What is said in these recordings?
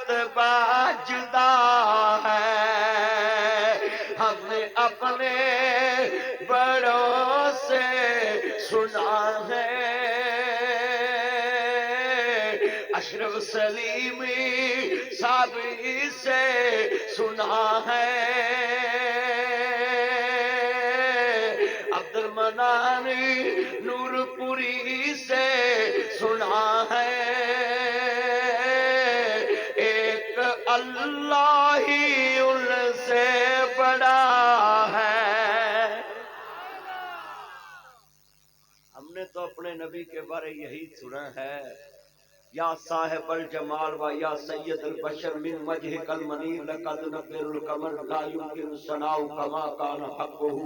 مرتبہ جدا ہے، ہم نے اپنے بڑوں سے سنا ہے، اشرف سلیمی صابری سے سنا ہے، عبد المنانی نور پوری سے سنا ہے، ایک اللہ ہی ان سے بڑا ہے۔ ہم نے تو اپنے نبی کے بارے یہی سنا ہے، یا صاحب الجمال و یا سید البشر من وجهك المنیر لقد نبر القمر لا يمكن ثناء كما كان حقه،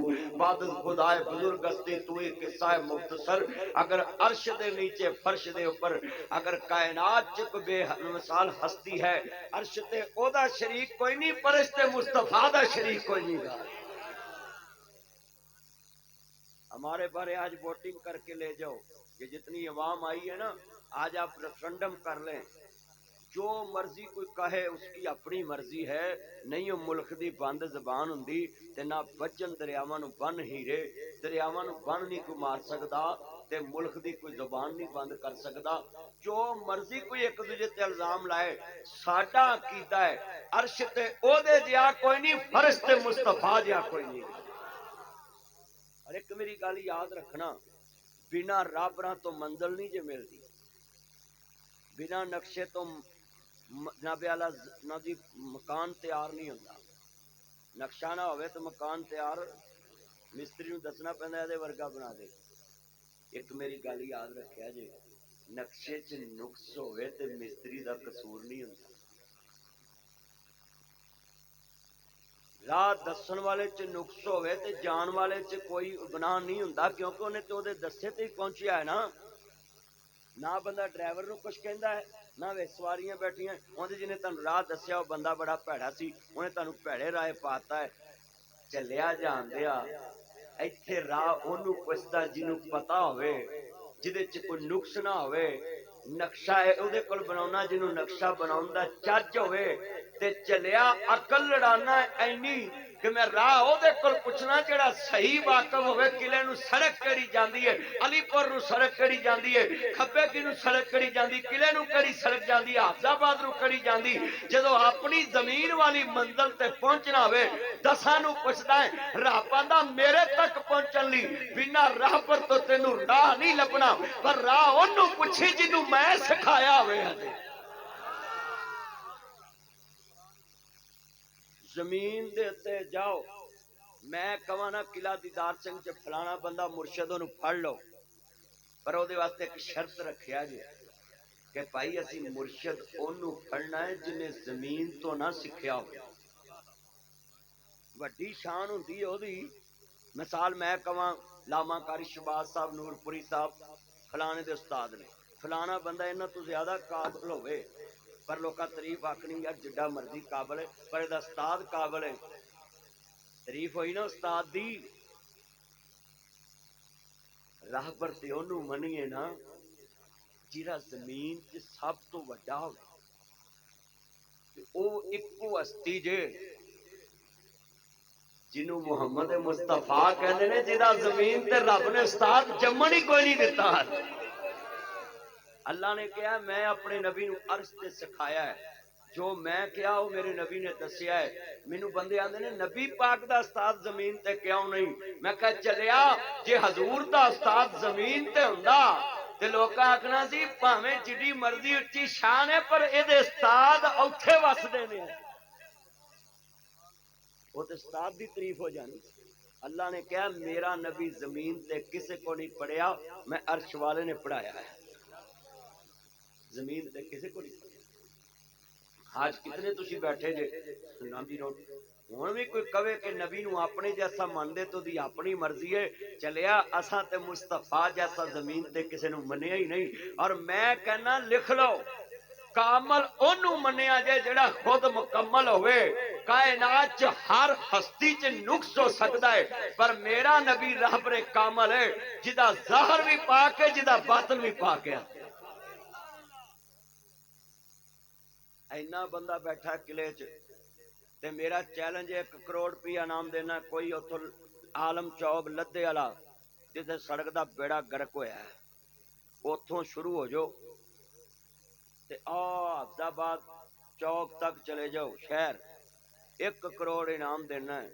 بعد خدائے بزرگ ہستی تو ایک قصہ مختصر، اگر عرش دے نیچے فرش دے اوپر اگر کائنات چ کوئی بے مثال ہستی ہے، عرش تے او دا شریک کوئی نہیں، فرشتے مصطفیٰ دا شریک کوئی نہیں گا۔ ہمارے بارے آج ووٹنگ کر کے لے جاؤ، یہ جتنی عوام آئی ہے نا، آج آپ ریفرنڈم کر لیں، جو مرضی کوئی کہے اس کی اپنی مرضی ہے، نہیں وہ ملک دی بند زبان ہوندی تے نہ بچن دریاواں نو بن ہیرے، دریاواں نو بن نہیں کوئی مار سکدا تے ملک دی کوئی زبان نہیں بند کر سکدا، جو مرضی کوئی ایک دوجے تے الزام لائے، ساڈا عقیدہ ہے عرش تے او دے جیا کوئی نہیں، فرش تے مصطفیٰ جیا کوئی نہیں۔ اور ایک میری گل یاد رکھنا، بنا رابراں تو منزل نہیں جے ملتی، بنا نقشے تو نہ دی مکان تیار نہیں ہوتا، نقشہ نہ ہوئے تو مکان تیار مستری نو دسنا پہندا ہے ورگا بنا دے۔ ایک میری گل یاد رکھیا جے، نقشے چ نقص ہوئے تے مستری دا قصور نہیں ہوتا، راہ دسن والے چ نقص ہوئے تے جان والے چ کوئی گناہ نہیں ہوندا، کیونکہ انہیں تو دے دسے تے ہی پہنچیا ہے نا، نہ بندہ ڈرائیور نو کچھ کہندا ہے نہ وے سواریاں بیٹھیاں، انہیں جنہیں تانوں راہ دسیا وہ بندہ بڑا بھیڑا سی، انہیں تانوں بھیڑے راہ پاتا ہے، چلیا جاندیا ایتھے راہ اونوں پچھدا جنوں پتہ ہوئے، جدے چ کوئی نقص نہ ہوئے، نقشہ ہے او دے کول بناونا جنوں نقشہ بناون دا چج ہوئے تے چلیا عقل لڑانا اینی کہ میں راہ او دے کول پوچھنا جڑا صحیح واقف ہوئے، قلعے نو سڑک کیڑی جاندی ہے، علی پور نو سڑک کیڑی جاندی ہے، کھبے کی نو سڑک کیڑی جاندی، قلعے نو کیڑی سڑک جاندی، حافظ آباد نو کیڑی جاندی، جدوں اپنی زمین والی منزل تے پہنچنا ہوئے دساں نو پوچھدا ہے، راہ پاندا میرے تک پہنچن لی بنا راہ پر تو تینوں راہ نہیں لبنا، پر راہ اونوں پوچھی جنوں میں سکھایا ہوئے ہے۔ زمین دے تے جاؤ، میں کہاں نا قلعہ دیدار سنگھ چ فلانا بندہ مرشد نو پڑھ لو، پر او دے واسطے ایک شرط رکھیا جی کہ بھائی اسی مرشد اونوں پڑھنا ہے جنہیں زمین تو نہ سکھیا ہو، وڈی شان ہوندی ہے او دی، مثال میں کہاں لاما کاری شباز صاحب نور پوری صاحب فلانے دے استاد نے، فلانا بندہ انہاں تو زیادہ قابل ہوئے پر لوکاں تعریف آکھنی یار جڈا مرضی قابل ہے پر دا استاد قابل ہے، تعریف ہوئی نا استاد دی، راہ پر تے اونوں منیے نا جیڑا زمین تے سب تو وڈا ہوئے، او اکو ہستی جے جنوں محمد مصطفیٰ کہندے نے، جیڑا زمین تے رب نے استاد جمن ہی کوئی نہیں دیتا، اللہ نے کہا میں اپنے نبی نو عرش تے سکھایا ہے، جو میں کیا وہ میرے نبی نے دسیا ہے، مینو بندے آندے نے نبی پاک دا استاد زمین تے کیوں نہیں، میں کہا چلیا جے حضور دا استاد زمین تے ہوندا تے لوکاں آکھنا سی بھاویں جڈی مرضی اچھی شان ہے پر اے دے استاد اوتھے وسدے نے، وہ تے استاد دی تعریف ہو جانی۔ اللہ نے کہا میرا نبی زمین تے کسے کو نہیں پڑھیا، میں عرش والے نے پڑھایا ہے، زمین تے کسے کو نہیں پڑھیا۔ آج کتنے تسی بیٹھے جے نبی نو ہن بھی کوئی کہے کہ نبی نو اپنے جیسا من دے تو دی اپنی مرضی ہے، چلیا اساں تے مصطفیٰ جیسا زمین تے کسے نو منیا ہی نہیں، اور میں کہنا لکھ لو کامل اونوں منیا جے جڑا خود مکمل ہوئے، کائنات چ ہر ہستی چ نقص ہو سکتا ہے پر میرا نبی رہبر کامل ہے جدا ظاہر بھی پاک ہے جدا باطن بھی پاک ہے۔ اینا بندہ بیٹھا قلعے چ تے میرا چیلنج 1 کروڑ روپیہ انعام دینا کوئی اتوں عالم چوک لدے والا جتھے سڑک دا بیڑا گرک ہویا ہے اتوں شروع ہو جاؤ تے حفظ آباد چوک تک چلے جاؤ شہر 1 کروڑ انعام دینا ہے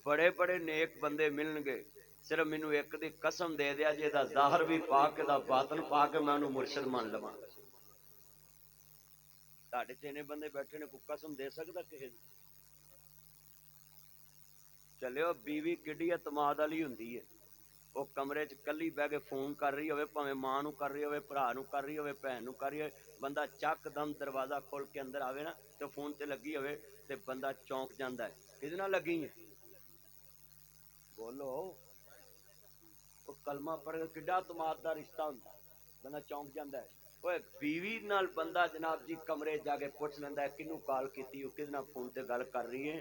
بڑے بڑے نیک بندے ملن گے صرف مینو ایک دی قسم دے دیا جی دا ظاہر بھی پا کے دا باطن پا کے میں انہوں مرشد مان لواں تہاڈے چینے بندے بیٹھے نے کوئی قسم دے سکتا کسی دی چلو بیوی کڈی اعتماد والی ہوندی ہے وہ کمرے چ کلی بہ کے فون کر رہی ہوئے پاویں ماں نو کر رہی ہوئے بھرا نو کر رہی ہوئے بہن نو کر رہی ہوئے بندہ چک دم دروازہ کھول کے اندر آوے نا تو فون تے لگی ہوئے تے بندہ چونک جاندا ہے کدے نال لگی ہے بولو وہ کلمہ پڑھ کے کڈا اعتماد دا رشتہ ہوندا بندہ چونک جاندا ہے اوے بیوی نال بندہ جناب جی کمرے جا کے پوچھ لیندا ہے کینوں کال کیتی او کدے نال فون تے گل کر رہی ہے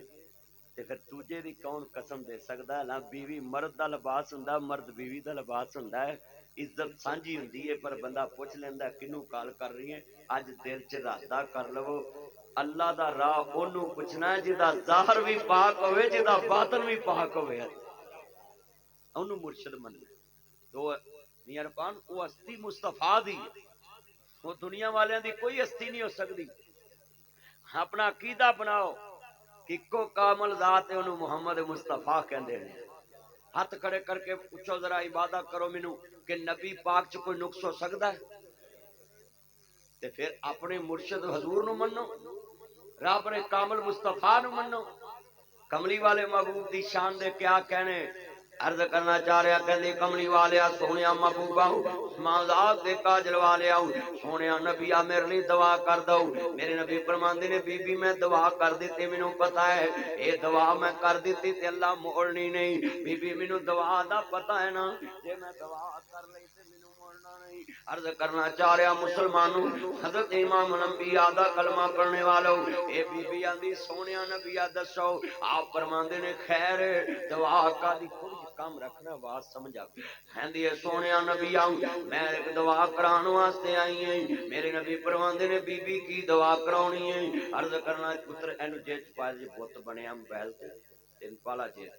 تے پھر دوجے دی کون قسم دے سکدا ہے نا بیوی مرد دا لباس ہوندا مرد بیوی دا لباس ہوندا ہے عزت سانجھی ہوندی ہے پر بندہ پوچھ لیندا ہے کینوں کال کر رہی ہے اج دل چ ارادہ کر لو اللہ دا راہ اونوں پوچھنا ہے جدا ظاہر بھی پاک ہوئے جدا باطن بھی پاک ہوئے اونوں مرشد مننا تو میاں ربان وہ ہستی مصطفیٰ دی وہ دنیا والوں دی کوئی ہستی نہیں ہو سکتی اپنا عقیدہ بناؤ اکو کامل ذات ہے انہوں محمد مصطفیٰ کہندے ہیں ہاتھ کھڑے کر کے پوچھو ذرا عبادت کرو مینوں کہ نبی پاک چ کوئی نقص ہو سکتا ہے تے پھر اپنے مرشد حضور نو منو رب نے کامل مصطفیٰ نو منو کملی والے محبوب دی شان دے کیا کہنے عرض کرنا چاہ رہا کہ کملی والیا سونیا محبوبا ماذات دے کاجل والیا سونیا نبیا میرے لیے دعا کر دو میرے نبی فرماندے نے بی بی میں دعا کر دیتی مینوں پتہ ہے اے دعا میں کر دیتی تے اللہ موڑنی نہیں بی بی مینوں دعا دا پتہ ہے نا جے میں دعا کر لئی تے مینوں موڑنا نہیں عرض کرنا چاہ رہا مسلمانوں حضرت امام الانبیاء دا کلمہ پڑھنے والو اے بی بی آندی سونیا نبیا دسو آپ فرماندے نے خیر دعا کا دی کام رکھنا بات سمجھا ہندی سونیا نبی آؤں میں ایک دعا کران واسطے آئی ہیں میرے نبی فرماندے نے بی بی کی دعا کراونی ہے عرض کرنا پتر اینو جیچ پائے جی بت بنیا موبائل تے تین پالا جی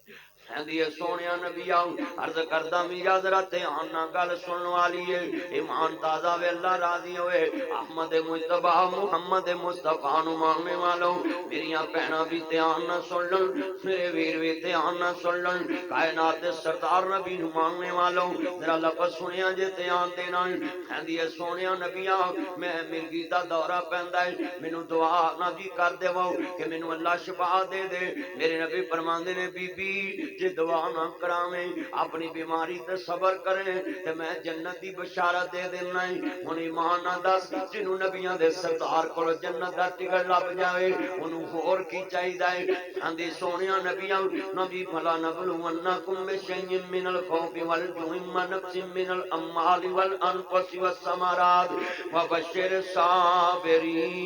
ہندی سونیا نبی آؤں عرض کردہ میرا ذرا دھیان نہ گل سنن والی ہے ایمان تازہ وے اللہ راضی ہوئے احمد مجتبی محمد مصطفیٰ نو ماننے والوں میریاں بہناں بھی دھیان نہ سن لن میرے ویر بھی دھیان نہ سن لن کائنات سردار نبی نو ماننے والوں ذرا لفظ سنیا جے دھیان دینا ہندی سونیا نبیاں میں مرگی دا دورہ پیندا ہے مینوں دعا نہ جی کر دیو کہ مینوں اللہ شفا دے دے میرے نبی فرماندے نے بی بی جے دعا نہ کراویں اپنی بیماری تے صبر کریں تے میں جنت دی بشارت دے دینا ہے ہن ایمان نہ دس جنوں نبیاں دے سردار کول جنت دا ٹکٹ لب جاوے اونوں ہور کی چاہیدا ہے ہندی سونیا نبیاں نبی بھلا نبلونکم بشیء من الخوف والجوع ونقص من الاموال والانفس والثمرات وبشر الصابرین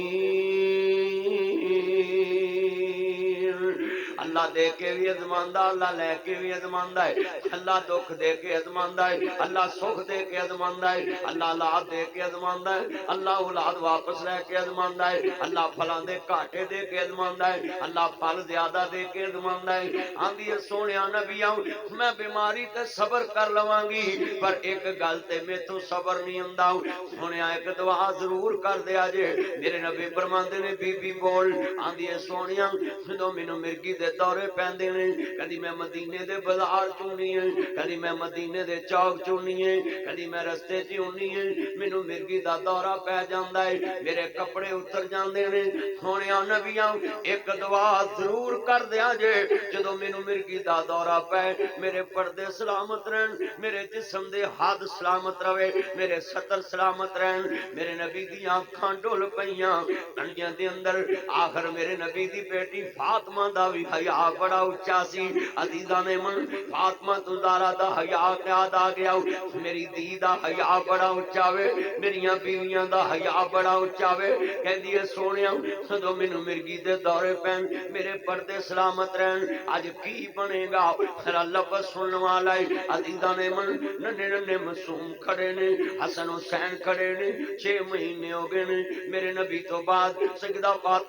اللہ دے کے بھی ازماندہ اللہ لے کے بھی ازماندہ ہے اللہ دکھ دے کے ازماندہ ہے اللہ سکھ دے کے ازماندہ ہے اللہ اولاد دے کے ازماندہ ہے اللہ اولاد واپس لے کے ازماندہ ہے اللہ پھلان دے کاٹے دے کے ازماندہ ہے اللہ پھل زیادہ دے کے ازماندہ ہے آندھی سونیا نبی آؤں میں بیماری تے صبر کر لواں گی پر ایک گل تے میں تو صبر نہیں ہوندا سونیا ایک دعا ضرور کر دیا جے میرے نبی فرماندے نے بی بی بول آندھی سونیا جدوں مینوں مرگی دے دورے پیندے نے کدی میں مدینے دے بازار چونی ہے کدی میں مدینے دے چوک چونی ہے کدی میں رستے چ ہونی ہے مینوں مرگی دا دورہ پہ جاندا ہے میرے کپڑے اتر جاندے نے سونیا نبیاں ایک دعا ضرور کر دیا جے جدوں مینوں مرگی دا دورہ پے میرے پردے سلامت رہن میرے جسم دے ہاتھ سلامت رہے میرے سطر سلامت رہن میرے نبی دی آنکھاں ڈول پیاں انڈیاں دے اندر آخر میرے نبی دی بیٹی فاطمہ دا بھی حیا حیا بڑا اچا سی عزیزاں نے من فاطمہ تو زہرا دا حیا یاد آ گیا میری دھی دا حیا بڑا اچا وے میریاں بیویاں دا حیا بڑا اچا وے کہندی ہے سونیا جدوں مینوں مرگی دے دورے پین میرے پردے سلامت رہن اج کی بنے گا ذرا لفظ سنن والا ہے عزیزاں نے من ننے ننے معصوم کھڑے نے حسن حسین کھڑے نے 6 مہینے ہو گئے نے میرے نبی تو بعد سیدہ فاطمہ